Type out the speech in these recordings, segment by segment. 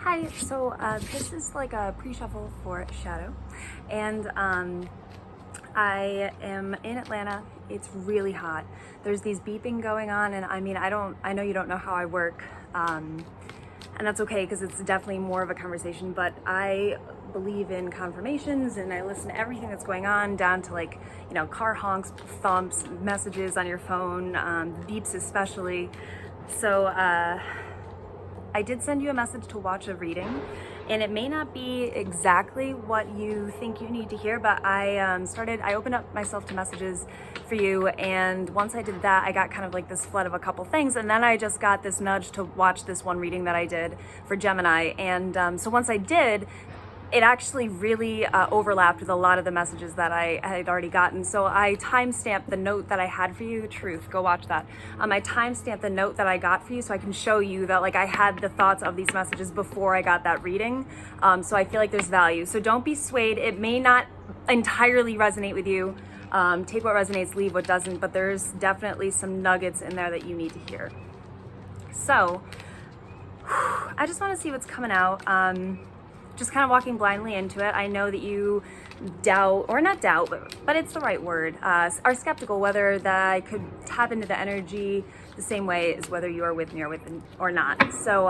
Hi, so this is like a pre-shuffle for Shadow, and I am in Atlanta. It's really hot. There's these beeping going on, and I know you don't know how I work, and that's okay because it's definitely more of a conversation, but I believe in confirmations and I listen to everything that's going on, down to car honks, thumps, messages on your phone, beeps especially. So I did send you a message to watch a reading, and it may not be exactly what you think you need to hear, but I opened up myself to messages for you, and once I did that, I got kind of like this flood of a couple things, and then I just got this nudge to watch this one reading that I did for Gemini, and so once I did, it actually really overlapped with a lot of the messages that I had already gotten. So I timestamped the note that I had for you. Truth, go watch that. I timestamped the note that I got for you so I can show you that I had the thoughts of these messages before I got that reading. So I feel like there's value. So don't be swayed. It may not entirely resonate with you. Take what resonates, leave what doesn't, but there's definitely some nuggets in there that you need to hear. So I just want to see what's coming out. Just kind of walking blindly into it. I know that you doubt, or not doubt, but it's the right word, are skeptical whether that I could tap into the energy the same way as whether you are with me or not. So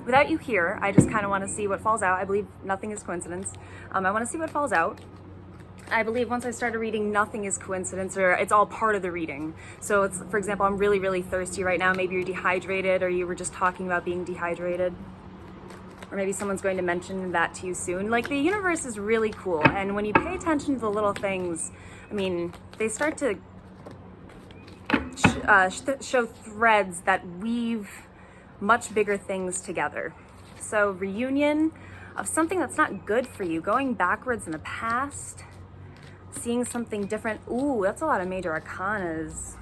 without you here, I just kind of want to see what falls out. I believe nothing is coincidence. I want to see what falls out. I believe once I started reading, nothing is coincidence, or it's all part of the reading. So it's, for example, I'm really, really thirsty right now. Maybe you're dehydrated, or you were just talking about being dehydrated. Or maybe someone's going to mention that to you soon. The universe is really cool. And when you pay attention to the little things, they start to show threads that weave much bigger things together. So reunion of something that's not good for you, going backwards in the past, seeing something different. Ooh, that's a lot of major arcanas.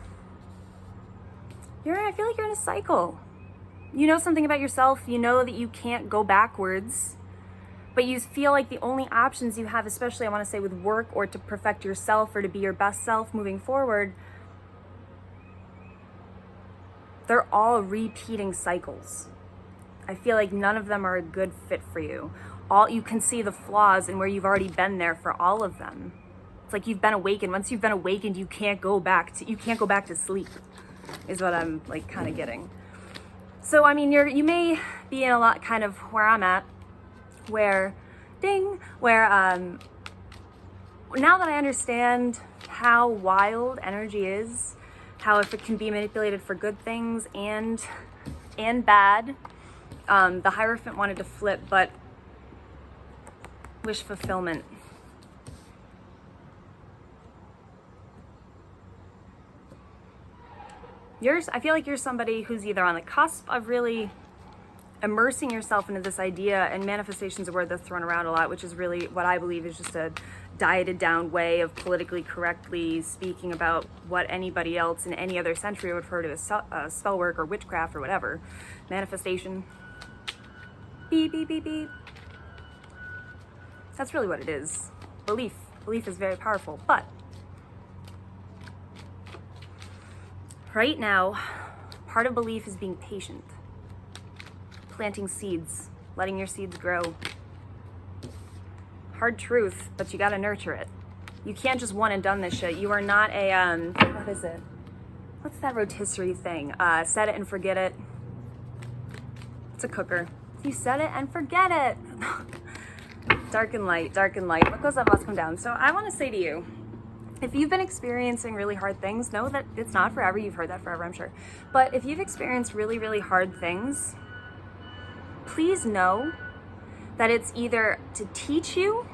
I feel like you're in a cycle. You know something about yourself, you know that you can't go backwards, but you feel like the only options you have, especially I want to say with work or to perfect yourself or to be your best self moving forward, they're all repeating cycles. I feel like none of them are a good fit for you. You can see the flaws in where you've already been there for all of them. It's like you've been awakened. Once you've been awakened, you can't go back to sleep, is what I'm kind of getting. So, you may be in a lot kind of where I'm at, where now that I understand how wild energy is, how if it can be manipulated for good things and bad, the Hierophant wanted to flip, but wish fulfillment. I feel like you're somebody who's either on the cusp of really immersing yourself into this idea, and manifestation's a word that's thrown around a lot, which is really what I believe is just a dieted down way of politically correctly speaking about what anybody else in any other century would refer to as spell work or witchcraft or whatever. Manifestation. Beep, beep, beep, beep. That's really what it is. Belief. Belief is very powerful, but right now, part of belief is being patient, planting seeds, letting your seeds grow. Hard truth, but you gotta nurture it. You can't just one and done this shit. You are not a, what is it? What's that rotisserie thing? Set it and forget it. It's a cooker. You set it and forget it. Dark and light, dark and light. What goes up must come down. So I wanna say to you, if you've been experiencing really hard things, know that it's not forever. You've heard that forever, I'm sure. But if you've experienced really, really hard things, please know that it's either to teach you.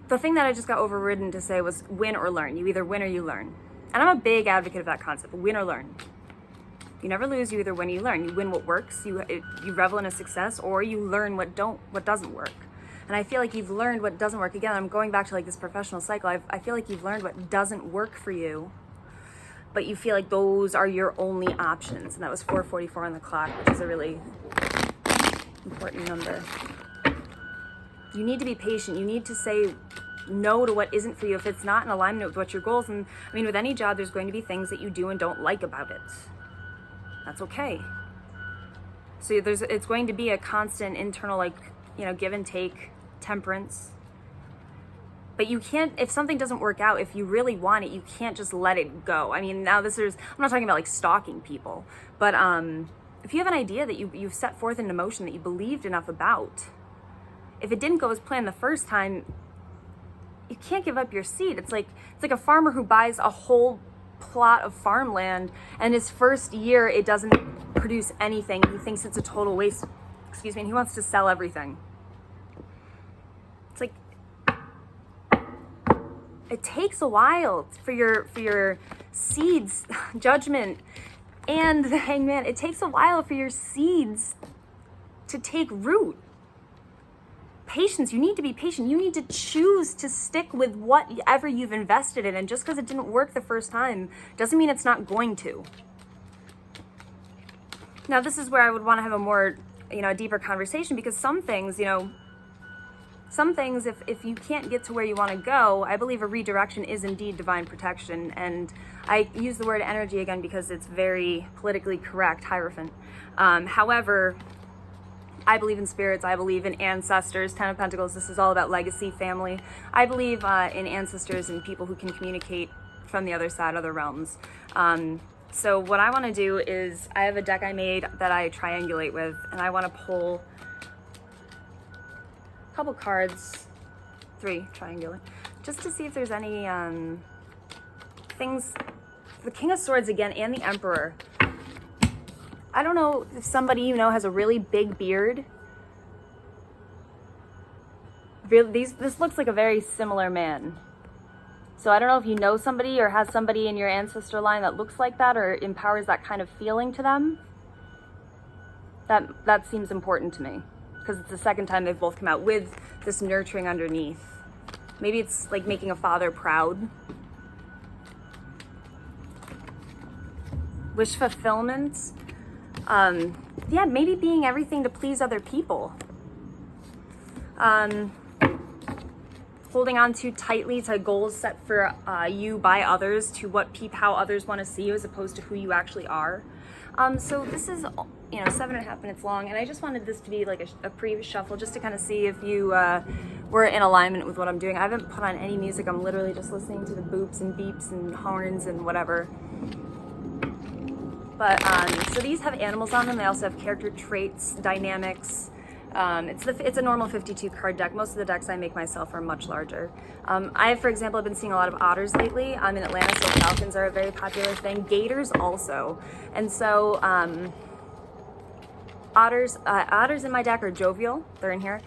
The thing that I just got overridden to say was win or learn. You either win or you learn. And I'm a big advocate of that concept, win or learn. You never lose, you either win or you learn. You win what works, you revel in a success, or you learn what doesn't work. And I feel like you've learned what doesn't work. Again, I'm going back to this professional cycle. I feel like you've learned what doesn't work for you, but you feel like those are your only options. And that was 4:44 on the clock, which is a really important number. You need to be patient. You need to say no to what isn't for you if it's not in alignment with what your goals. And with any job, there's going to be things that you do and don't like about it. That's okay. So it's going to be a constant internal, like, give and take, temperance. But you can't, if something doesn't work out, if you really want it, you can't just let it go. I mean, now I'm not talking about like stalking people, but if you have an idea that you've set forth in motion that you believed enough about, if it didn't go as planned the first time, you can't give up your seed. It's like a farmer who buys a whole plot of farmland and his first year it doesn't produce anything. He thinks it's a total waste, and he wants to sell everything. It's like, it takes a while for your seeds, judgment, and the hangman. It takes a while for your seeds to take root. Patience, you need to be patient. You need to choose to stick with whatever you've invested in. And just because it didn't work the first time doesn't mean it's not going to. Now, this is where I would want to have a more, a deeper conversation, because some things, if you can't get to where you want to go, I believe a redirection is indeed divine protection. And I use the word energy again because it's very politically correct, Hierophant. However, I believe in spirits. I believe in ancestors. Ten of Pentacles, this is all about legacy, family. I believe in ancestors and people who can communicate from the other side, other realms. So what I want to do is, I have a deck I made that I triangulate with, and I want to pull a couple cards, 3 triangulate, just to see if there's any things. The King of Swords again, and the Emperor. I don't know if somebody has a really big beard. This looks like a very similar man. So I don't know if you know somebody or has somebody in your ancestor line that looks like that or empowers that kind of feeling to them. That seems important to me, because it's the second time they've both come out with this nurturing underneath. Maybe it's like making a father proud. Wish fulfillment. Yeah, maybe being everything to please other people. Holding on too tightly to goals set for you by others, to how others want to see you as opposed to who you actually are. So this is 7.5 minutes long, and I just wanted this to be like a pre-shuffle, just to kind of see if you were in alignment with what I'm doing. I haven't put on any music. I'm literally just listening to the boops and beeps and horns and whatever. But so these have animals on them. They also have character traits, dynamics. It's a normal 52 card deck. Most of the decks I make myself are much larger. For example, I've been seeing a lot of otters lately. I'm in Atlanta, so falcons are a very popular thing. Gators also. And so otters in my deck are jovial. They're in here.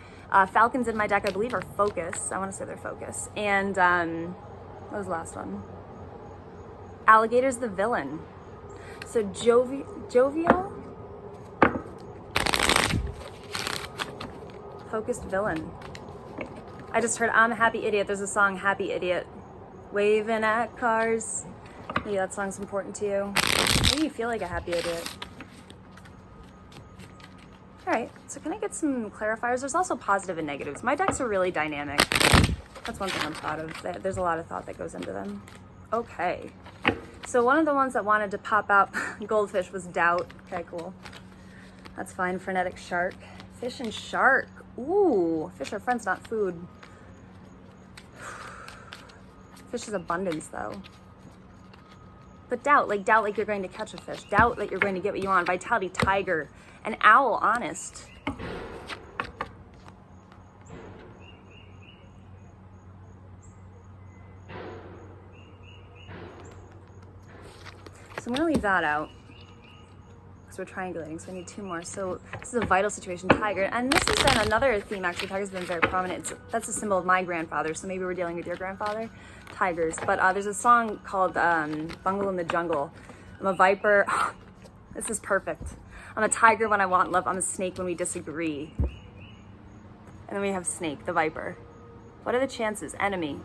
Falcons in my deck, I believe, are focus. I want to say they're focus. And what was the last one? Alligator's the villain. So jovial, focused villain. I just heard I'm a Happy Idiot. There's a song, Happy Idiot. Waving at cars. Maybe that song's important to you. Maybe you feel like a happy idiot. All right, so can I get some clarifiers? There's also positive and negatives. My decks are really dynamic. That's one thing I'm proud of. There's a lot of thought that goes into them. Okay. So one of the ones that wanted to pop out goldfish was doubt. Okay, cool. That's fine. Frenetic shark. Fish and shark. Ooh, fish are friends, not food. Fish is abundance, though. But doubt like you're going to catch a fish. Doubt that you're going to get what you want. Vitality, tiger. An owl, honest. So I'm going to leave that out because we're triangulating, so I need 2 more. So this is a vital situation, tiger. And this has been another theme, actually. Tiger's been very prominent. That's a symbol of my grandfather, so maybe we're dealing with your grandfather. Tigers. But there's a song called Bungle in the Jungle. I'm a viper. This is perfect. I'm a tiger when I want love. I'm a snake when we disagree. And then we have snake, the viper. What are the chances? Enemy.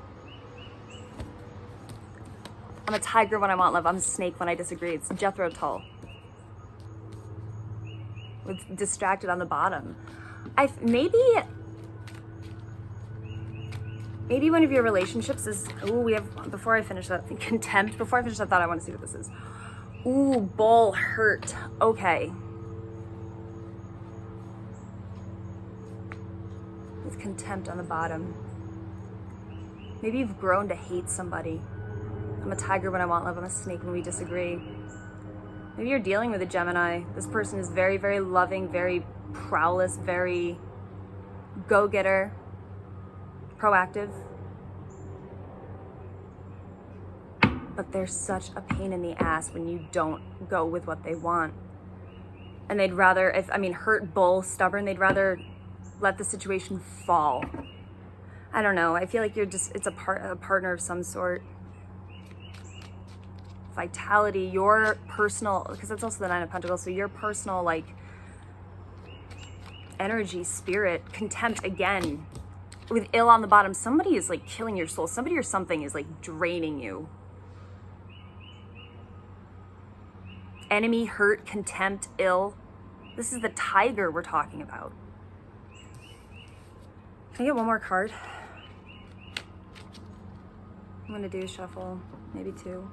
I'm a tiger when I want love. I'm a snake when I disagree. It's Jethro Tull. It's distracted on the bottom. Maybe one of your relationships is, before I finish that, contempt. Before I finish that thought, I want to see what this is. Ooh, bull, hurt. Okay. with contempt on the bottom. Maybe you've grown to hate somebody. I'm a tiger when I want love. I'm a snake when we disagree. Maybe you're dealing with a Gemini. This person is very, very loving, very prowess, very go-getter, proactive. But they're such a pain in the ass when you don't go with what they want. And they'd rather, hurt, bull, stubborn, they'd rather let the situation fall. I don't know. I feel like it's a partner of some sort. Vitality, your personal, because that's also the Nine of Pentacles, so your personal, like, energy, spirit, contempt, again, with ill on the bottom. Somebody is, like, killing your soul. Somebody or something is, like, draining you. Enemy, hurt, contempt, ill. This is the tiger we're talking about. Can I get one more card? I'm gonna do a shuffle, maybe two.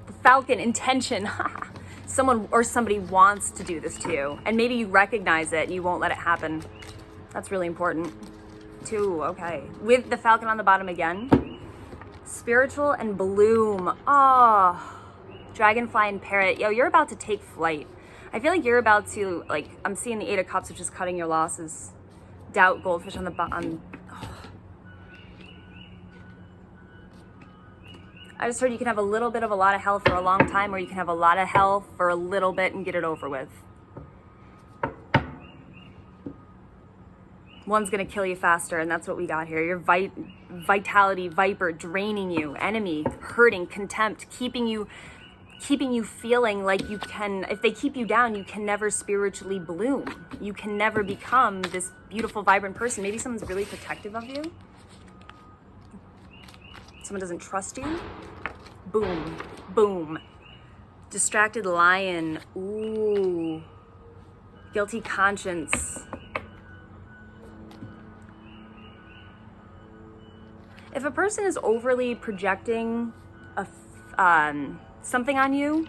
The Falcon, intention. Someone or somebody wants to do this to you, and maybe you recognize it and you won't let it happen. That's really important. Two, okay. With the Falcon on the bottom again. Spiritual and bloom. Oh, dragonfly and parrot. Yo, you're about to take flight. I feel like you're about to, like, I'm seeing the Eight of Cups, which is cutting your losses. Doubt, goldfish on the bottom. I just heard you can have a little bit of a lot of hell for a long time, or you can have a lot of hell for a little bit and get it over with. One's gonna kill you faster, and that's what we got here. Your vitality, viper, draining you, enemy, hurting, contempt, keeping you feeling like you can, if they keep you down, you can never spiritually bloom. You can never become this beautiful, vibrant person. Maybe someone's really protective of you. Someone doesn't trust you. Boom, boom. Distracted lion. Ooh. Guilty conscience. If a person is overly projecting something on you,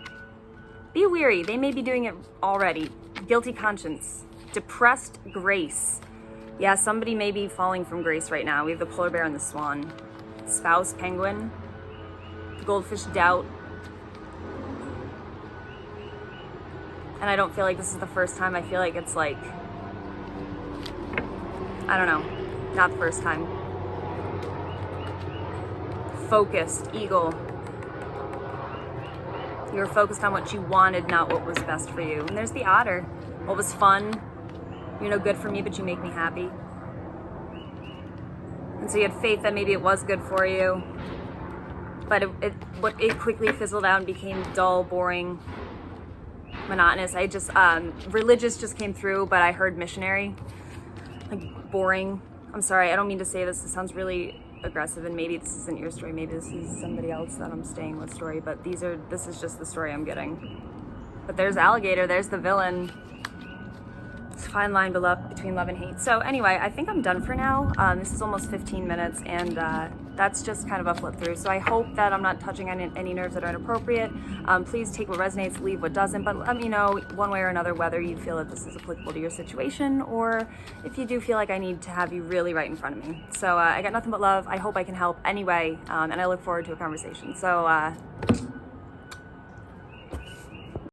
be weary. They may be doing it already. Guilty conscience. Depressed grace. Yeah, somebody may be falling from grace right now. We have the polar bear and the swan. Spouse, penguin. Goldfish, doubt. And I don't feel like this is the first time. I feel like it's like, I don't know, not the first time. Focused, eagle. You were focused on what you wanted, not what was best for you. And there's the otter. What was fun? You're no good for me, but you make me happy. And so you had faith that maybe it was good for you, but it quickly fizzled out and became dull, boring, monotonous. Religious just came through, but I heard missionary, like boring. I'm sorry, I don't mean to say this. It sounds really aggressive, and maybe this isn't your story. Maybe this is somebody else that I'm staying with story, but this is just the story I'm getting. But there's alligator, there's the villain. It's a fine line between love and hate. So anyway, I think I'm done for now. This is almost 15 minutes, and that's just kind of a flip through. So I hope that I'm not touching on any nerves that are inappropriate. Please take what resonates, leave what doesn't, but let me know one way or another whether you feel that this is applicable to your situation, or if you do feel like I need to have you really right in front of me. So I got nothing but love. I hope I can help anyway, and I look forward to a conversation. So